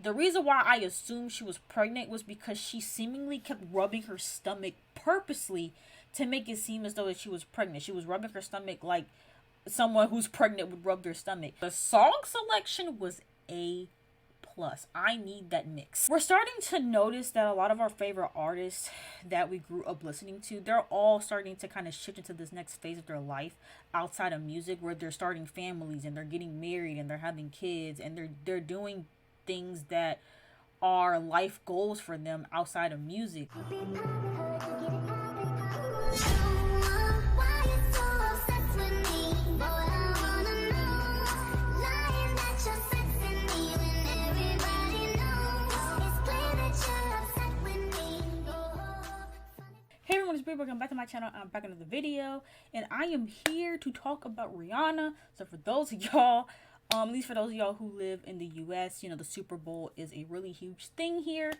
The reason why I assumed she was pregnant was because she seemingly kept rubbing her stomach purposely to make it seem as though that she was pregnant. She was rubbing her stomach like someone who's pregnant would rub their stomach. The song selection was A plus. I need that mix. We're starting to notice that a lot of our favorite artists that we grew up listening to, they're all starting to kind of shift into this next phase of their life outside of music, where they're starting families and they're getting married and they're having kids and they're doing things that are life goals for them outside of music. Hey everyone, it's Brie. Welcome back to my channel. I'm back in another video, and I am here to talk about Rihanna. So for those of y'all, at least for those of y'all who live in the US, the Super Bowl is a really huge thing here,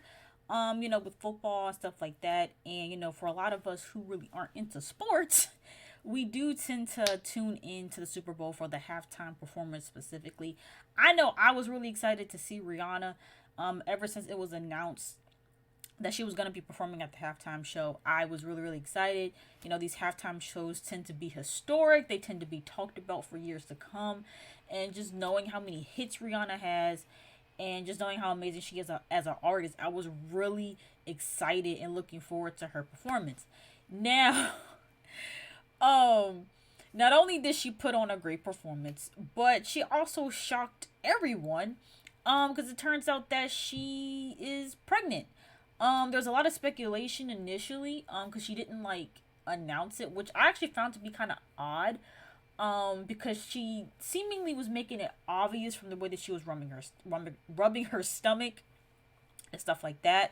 with football and stuff like that. And, for a lot of us who really aren't into sports, we do tend to tune in to the Super Bowl for the halftime performance specifically. I know I was really excited to see Rihanna, ever since it was announced that she was going to be performing at the halftime show. I was really, really excited. These halftime shows tend to be historic. They tend to be talked about for years to come. And just knowing how many hits Rihanna has and just knowing how amazing she is as an artist, I was really excited and looking forward to her performance. Now, not only did she put on a great performance, but she also shocked everyone, because it turns out that she is pregnant. There's a lot of speculation initially, because she didn't announce it, which I actually found to be kind of odd, because she seemingly was making it obvious from the way that she was rubbing her stomach and stuff like that.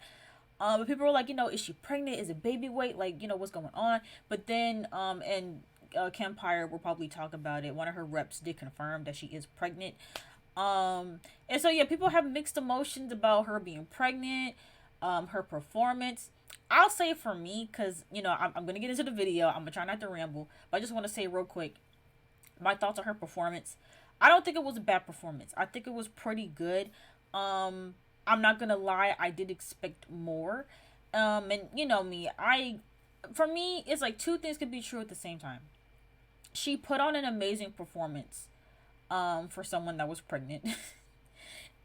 But people were like, is she pregnant? Is it baby weight? What's going on? But then, Kempire will probably talk about it. One of her reps did confirm that she is pregnant. And so yeah, people have mixed emotions about her being pregnant. Her performance. I'll say for me, because I'm gonna get into the video. I'm gonna try not to ramble, but I just want to say real quick my thoughts on her performance. I don't think it was a bad performance. I think it was pretty good. I'm not gonna lie, I did expect more. And me, for me, it's like two things could be true at the same time. She put on an amazing performance, for someone that was pregnant.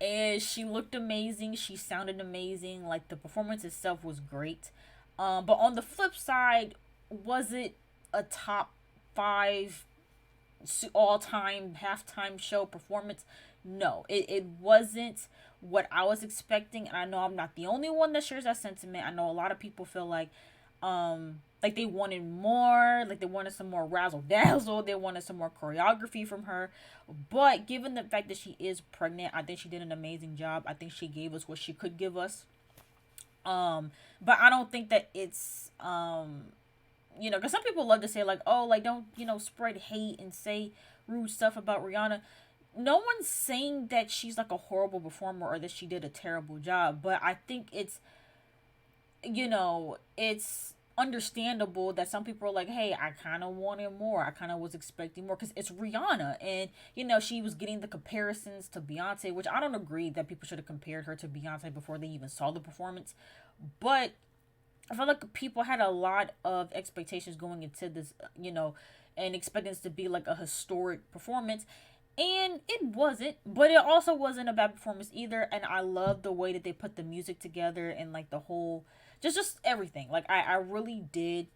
And she looked amazing. She sounded amazing. The performance itself was great. But on the flip side, was it a top 5 all-time halftime show performance? No, it wasn't what I was expecting. And I know I'm not the only one that shares that sentiment. I know a lot of people feel like they wanted more, they wanted some more razzle dazzle, they wanted some more choreography from her. But given the fact that she is pregnant, I think she did an amazing job. I think she gave us what she could give us. But I don't think that it's because some people love to say don't spread hate and say rude stuff about Rihanna. No one's saying that she's a horrible performer or that she did a terrible job, but I think it's understandable that some people are like, hey, I kind of wanted more. I kind of was expecting more because it's Rihanna. And, she was getting the comparisons to Beyonce, which I don't agree that people should have compared her to Beyonce before they even saw the performance. But I feel like people had a lot of expectations going into this, and expecting this to be a historic performance. And it wasn't, but it also wasn't a bad performance either. And I love the way that they put the music together and the whole, just everything. I really did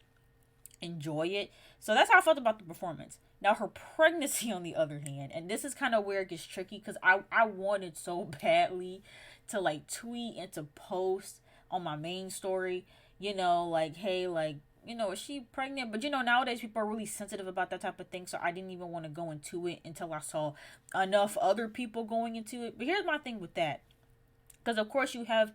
enjoy it. So that's how I felt about the performance. Now her pregnancy, on the other hand, and this is kind of where it gets tricky, because I wanted so badly to tweet and to post on my main story, hey, is she pregnant? But nowadays people are really sensitive about that type of thing, so I didn't even want to go into it until I saw enough other people going into it. But here's my thing with that, because of course you have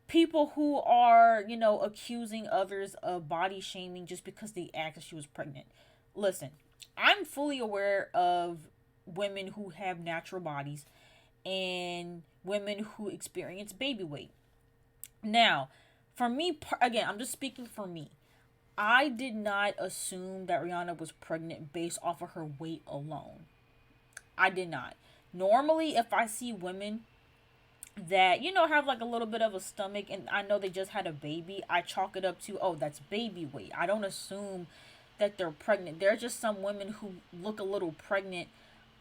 people who are accusing others of body shaming just because they asked if she was pregnant. Listen, I'm fully aware of women who have natural bodies and women who experience baby weight. Now, for me, again, I'm just speaking for me. I did not assume that Rihanna was pregnant based off of her weight alone. I did not. Normally, if I see women that, you know, have like a little bit of a stomach, and I know they just had a baby, I chalk it up to, oh, that's baby weight. I don't assume that they're pregnant. There are just some women who look a little pregnant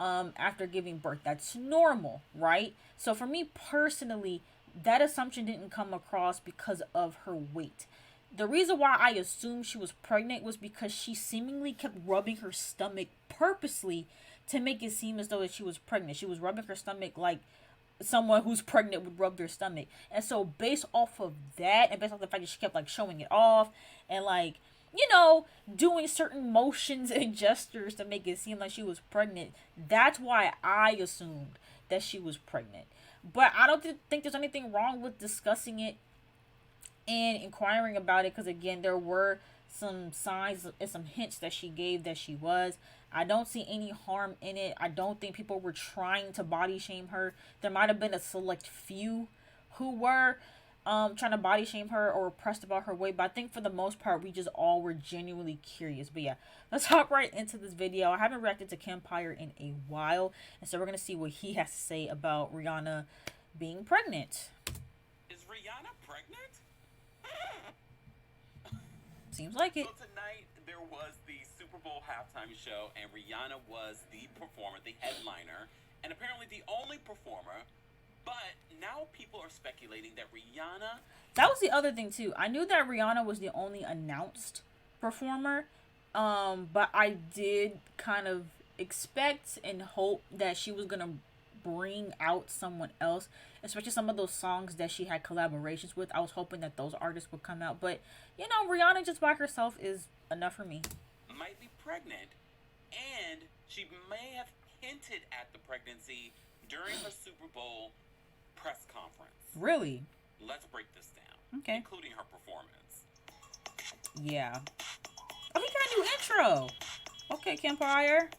after giving birth. That's normal, right? So for me personally, that assumption didn't come across because of her weight. The reason why I assumed she was pregnant was because she seemingly kept rubbing her stomach purposely to make it seem as though that she was pregnant. She was rubbing her stomach like someone who's pregnant would rub their stomach. And so based off of that, and based off the fact that she kept like showing it off and like, you know, doing certain motions and gestures to make it seem like she was pregnant, that's why I assumed that she was pregnant. But I don't think there's anything wrong with discussing it and inquiring about it, because again, there were some signs and some hints that she gave that she was. I don't see any harm in it. I don't think people were trying to body shame her. There might have been a select few who were trying to body shame her or repressed about her weight, but I think for the most part we just all were genuinely curious. But yeah, let's hop right into this video. I haven't reacted to Kempire in a while, and so we're gonna see what he has to say about Rihanna being pregnant. Is Rihanna pregnant? Seems like it. So tonight there was the Super Bowl halftime show, and Rihanna was the performer, the headliner, and apparently the only performer. But now people are speculating that Rihanna. That was the other thing too. I knew that Rihanna was the only announced performer, but I did kind of expect and hope that she was gonna bring out someone else, especially some of those songs that she had collaborations with. I was hoping that those artists would come out, but you know, Rihanna just by herself is enough for me. Might be pregnant, and she may have hinted at the pregnancy during her Super Bowl press conference. Really? Let's break this down. Okay. Including her performance. Yeah. Oh, he got a new intro. Okay, Kempire.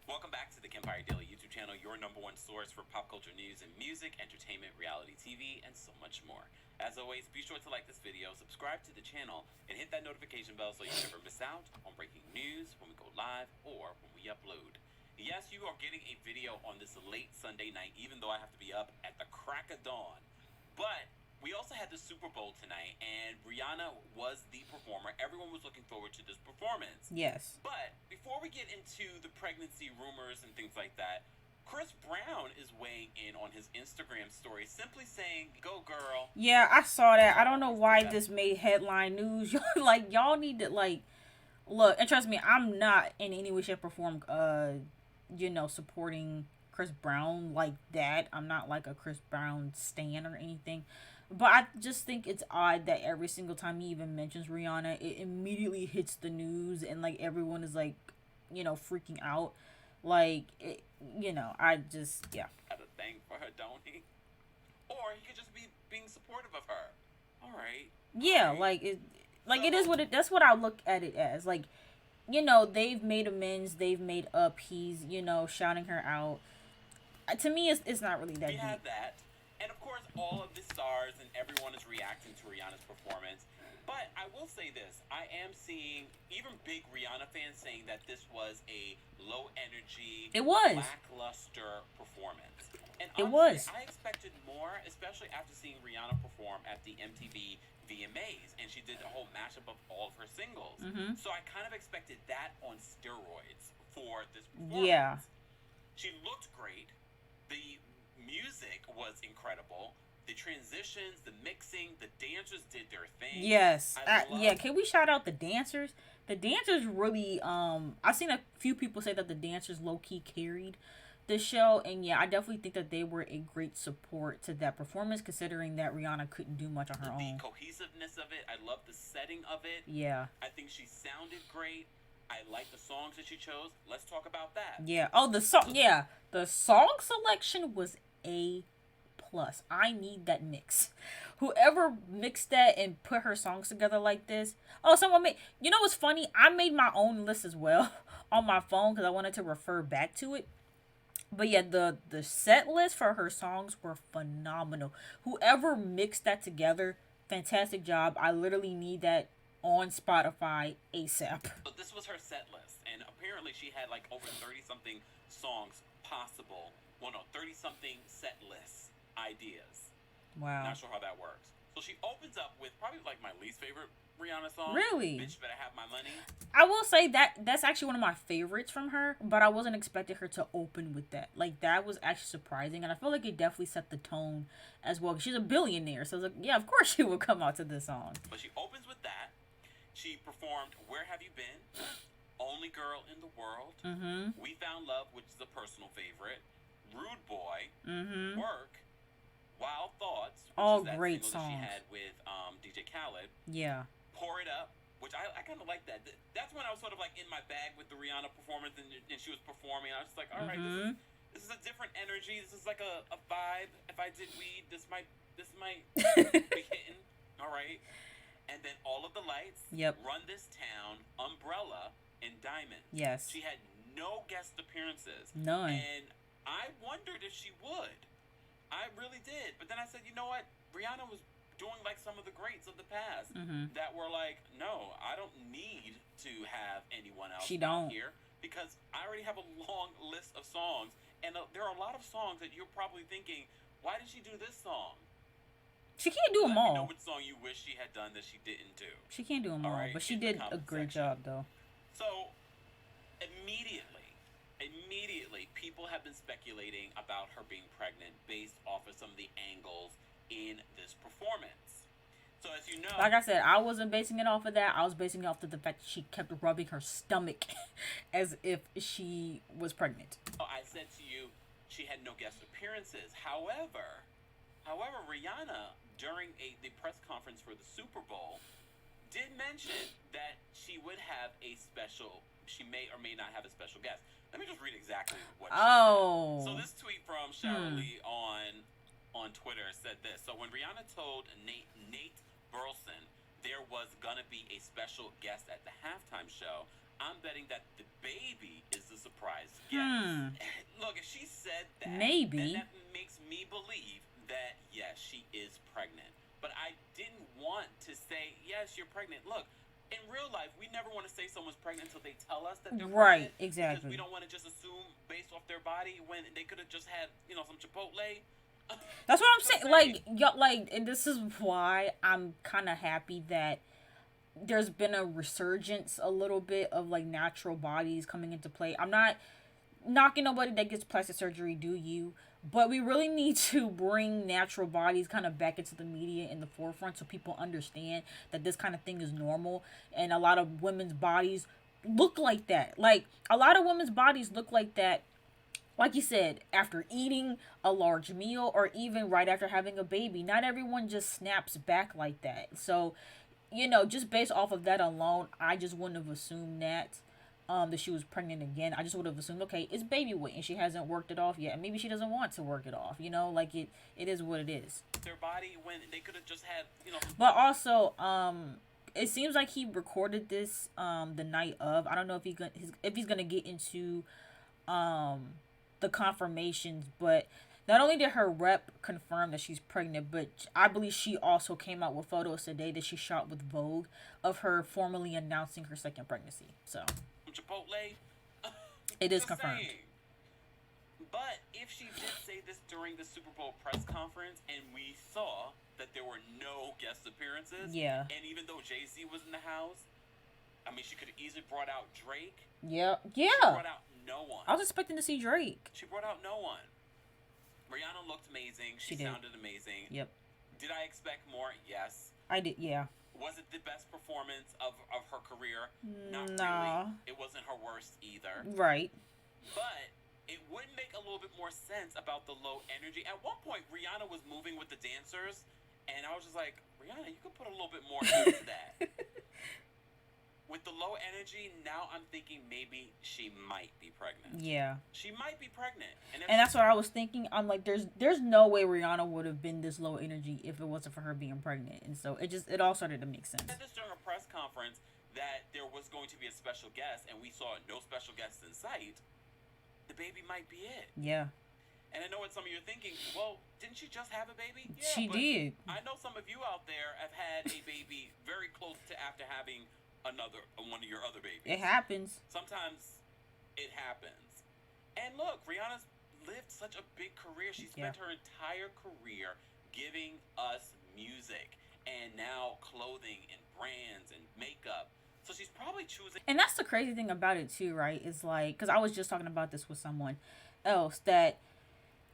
Welcome back to the Kempire Daily YouTube channel, your #1 source for pop culture news and music, entertainment, reality TV, and so much more. As always, be sure to like this video, subscribe to the channel, and hit that notification bell so you never miss out on breaking news when we go live or when we upload. Yes, you are getting a video on this late Sunday night, even though I have to be up at the crack of dawn. But we also had the Super Bowl tonight, and Rihanna was the performer. Everyone was looking forward to this performance. Yes. But before we get into the pregnancy rumors and things like that, Chris Brown is weighing in on his Instagram story, simply saying, "Go girl." Yeah, I saw that. I don't know why this made headline news. Like, y'all need to, like, look, and trust me, I'm not in any way, shape, or form, you know, supporting Chris Brown like that. I'm not like a Chris Brown stan or anything. But I just think it's odd that every single time he even mentions Rihanna, it immediately hits the news and, like, everyone is, like, you know, freaking out. Like, it, you know, I just, yeah. Got a thing for her, don't he? Or he could just be being supportive of her. All right. Yeah, like, it is what it, that's what I look at it as. Like, you know, they've made amends, they've made up, he's, you know, shouting her out. To me, it's not really that We deep. have that. And of course, all of the stars and everyone is reacting to Rihanna's performance. But I will say this, I am seeing even big Rihanna fans saying that this was a low energy, It was lackluster performance. And It honestly, was. I expected more, especially after seeing Rihanna perform at the MTV VMAs, and she did a whole mashup of all of her singles. Mm-hmm. So I kind of expected that on steroids for this performance. Yeah. She looked great. The music was incredible. The transitions, the mixing, the dancers did their thing. Yes. Yeah, can we shout out the dancers? The dancers really, I've seen a few people say that the dancers low-key carried the show, and yeah, I definitely think that they were a great support to that performance, considering that Rihanna couldn't do much on her own. The cohesiveness of it, I love the setting of it. Yeah. I think she sounded great. I like the songs that she chose. Let's talk about that. Yeah. Oh, the song. Yeah, the song selection was A plus. I need that mix. Whoever mixed that and put her songs together like this. Oh, someone made. You know what's funny? I made my own list as well on my phone because I wanted to refer back to it. But yeah, the set list for her songs were phenomenal. Whoever mixed that together, fantastic job. I literally need that on Spotify ASAP. So this was her set list, and apparently she had like over 30 something songs possible. Well, no, 30 something set lists. ideas. Wow. Not sure how that works. So she opens up with probably like my least favorite Rihanna song. Really? Bitch Better Have My Money. I will say that's actually one of my favorites from her, but I wasn't expecting her to open with that. Like, that was actually surprising, and I feel like it definitely set the tone as well. She's a billionaire, so I was like, yeah, of course she would come out to this song. But she opens with that. She performed Where Have You Been? Only Girl in the World. Mm-hmm. We Found Love, which is a personal favorite. Rude Boy. Mm-hmm. Work. Wild Thoughts, which All is that great single that she songs. had with DJ Khaled. Yeah. Pour It Up, which I kind of like that. That's when I was sort of like in my bag with the Rihanna performance, and she was performing. I was just like, all right, this is a different energy. This is like a vibe. If I did weed, this might be hitting. All right. And then All of the Lights. Yep. Run This Town, Umbrella, and Diamond. Yes. She had no guest appearances. None. And I wondered if she would. I really did. But then I said, you know what? Rihanna was doing like some of the greats of the past that were like, no, I don't need to have anyone else out here because I already have a long list of songs. And there are a lot of songs that you're probably thinking, why did she do this song? She can't do them all. Let me know which song you wish she had done that she didn't do. She can't do them all, right, but she did a great job, though. So, immediately, people have been speculating about her being pregnant based off of some of the angles in this performance. So, as you know... Like I said, I wasn't basing it off of that. I was basing it off of the fact that she kept rubbing her stomach as if she was pregnant. I said to you, she had no guest appearances. However, Rihanna, during the press conference for the Super Bowl, did mention that she would have she may or may not have a special guest. Let me just read exactly what she said. So this tweet from Cheryl Lee on Twitter said this. So when Rihanna told Nate Burleson there was gonna be a special guest at the halftime show, I'm betting that the baby is the surprise guest. Look, if she said that, then that makes me believe that, yes, she is pregnant. But I didn't want to say, yes, you're pregnant. Look, in real life, we never want to say someone's pregnant until they tell us that they're pregnant. Right, exactly. Because we don't want to just assume based off their body when they could have just had, some Chipotle. That's what I'm saying. And this is why I'm kind of happy that there's been a resurgence a little bit of, natural bodies coming into play. I'm not knocking nobody that gets plastic surgery, do you? But we really need to bring natural bodies kind of back into the media in the forefront so people understand that this kind of thing is normal. And a lot of women's bodies look like that. Like, a lot of women's bodies look like that, like you said, after eating a large meal or even right after having a baby. Not everyone just snaps back like that. So, just based off of that alone, I just wouldn't have assumed that she was pregnant again. I just would have assumed, okay, it's baby weight and she hasn't worked it off yet. And maybe she doesn't want to work it off, it is what it is. Their body when they could have just had, But also, it seems like he recorded this the night of. I don't know if he's gonna get into the confirmations, but not only did her rep confirm that she's pregnant, but I believe she also came out with photos today that she shot with Vogue of her formally announcing her second pregnancy. So Chipotle. It is confirmed. Saying. But if she did say this during the Super Bowl press conference and we saw that there were no guest appearances, and even though Jay-Z was in the house, I mean, she could have easily brought out Drake. Yeah. She brought out no one. I was expecting to see Drake. She brought out no one. Rihanna looked amazing. She sounded amazing. Yep. Did I expect more? Yes. I did, yeah. Was it the best performance of her career? Not really. It wasn't her worst either. Right. But it would make a little bit more sense about the low energy. At one point, Rihanna was moving with the dancers, and I was just like, Rihanna, you could put a little bit more into that. With the low energy, now I'm thinking maybe she might be pregnant. Yeah. She might be pregnant. And that's what I was thinking. I'm like, there's no way Rihanna would have been this low energy if it wasn't for her being pregnant. And so it all started to make sense. I said this during a press conference that there was going to be a special guest, and we saw no special guests in sight. The baby might be it. Yeah. And I know what some of you are thinking, well, didn't she just have a baby? Yeah, she did. I know some of you out there have had a baby very close to after having one of your other babies. It happens. Sometimes it happens. And look, Rihanna's lived such a big career. She spent her entire career giving us music, and now clothing and brands and makeup. So she's probably choosing. And that's the crazy thing about it too, right? Is like, because I was just talking about this with someone else, that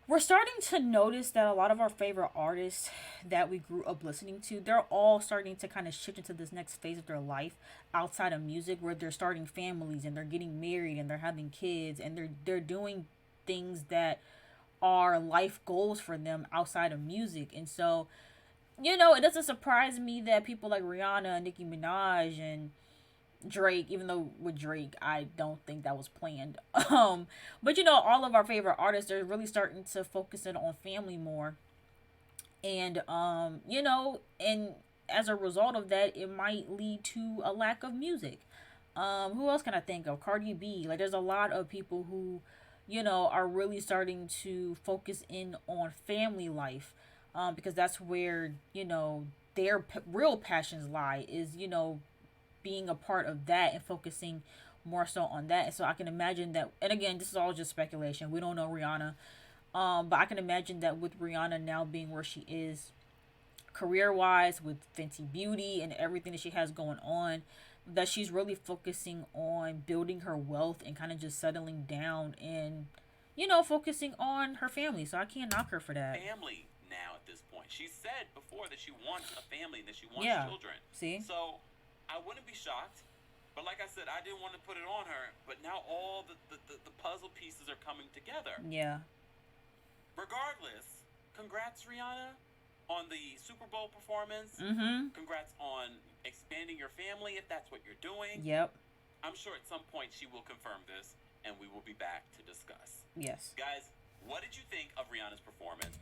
we're starting to notice that a lot of our favorite artists that we grew up listening to, they're all starting to kind of shift into this next phase of their life outside of music, where they're starting families and they're getting married and they're having kids and they're doing things that are life goals for them outside of music. And so, you know, it doesn't surprise me that people like Rihanna, Nicki Minaj, and Drake, even though with Drake, I don't think that was planned. But you know, all of our favorite artists are really starting to focus in on family more. And you know, and as a result of that, it might lead to a lack of music. Who else can I think of? Cardi B. Like, there's a lot of people who, you know, are really starting to focus in on family life, because that's where, you know, their real passions lie, is, you know, being a part of that and focusing more so on that. And so I can imagine that, and again, this is all just speculation. We don't know Rihanna. But I can imagine that with Rihanna now being where she is career wise, with Fenty Beauty and everything that she has going on, that she's really focusing on building her wealth and kind of just settling down and, you know, focusing on her family. So I can't knock her for that. Family now at this point. She said before that she wants a family and that she wants children. See? So I wouldn't be shocked. But like I said, I didn't want to put it on her. But now all the puzzle pieces are coming together. Yeah. Regardless, congrats, Rihanna, on the Super Bowl performance. Congrats on expanding your family, if that's what you're doing. Yep. I'm sure at some point she will confirm this, and we will be back to discuss. Yes. Guys, what did you think of Rihanna's performance?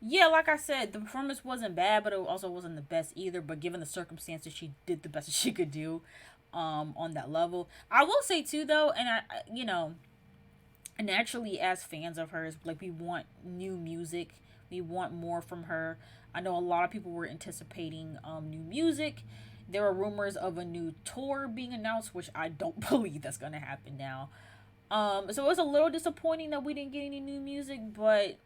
Yeah, like I said, the performance wasn't bad, but it also wasn't the best either. But given the circumstances, she did the best that she could do on that level. I will say, too, though, and I you know, naturally, as fans of hers, like, we want new music. We want more from her. I know a lot of people were anticipating new music. There were rumors of a new tour being announced, which I don't believe that's going to happen now. So it was a little disappointing that we didn't get any new music, but,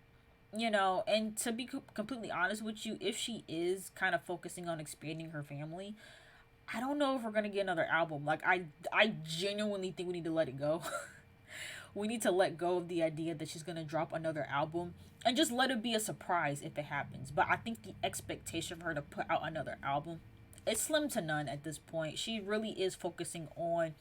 you know, and to be completely honest with you, if she is kind of focusing on expanding her family, I don't know if we're going to get another album. Like, I genuinely think we need to let it go. We need to let go of the idea that she's going to drop another album and just let it be a surprise if it happens. But I think the expectation for her to put out another album, it's slim to none at this point. She really is focusing on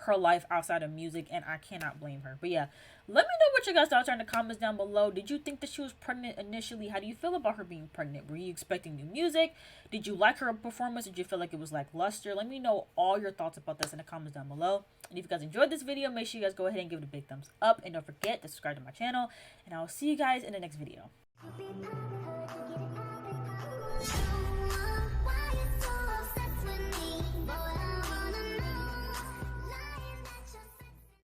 her life outside of music, and I cannot blame her. But yeah, let me know what you guys thought in the comments down below. Did you think that she was pregnant initially? How do you feel about her being pregnant? Were you expecting new music? Did you like her performance? Did you feel like it was lackluster? Let me know all your thoughts about this in the comments down below. And if you guys enjoyed this video, make sure you guys go ahead and give it a big thumbs up, and don't forget to subscribe to my channel, and I will see you guys in the next video.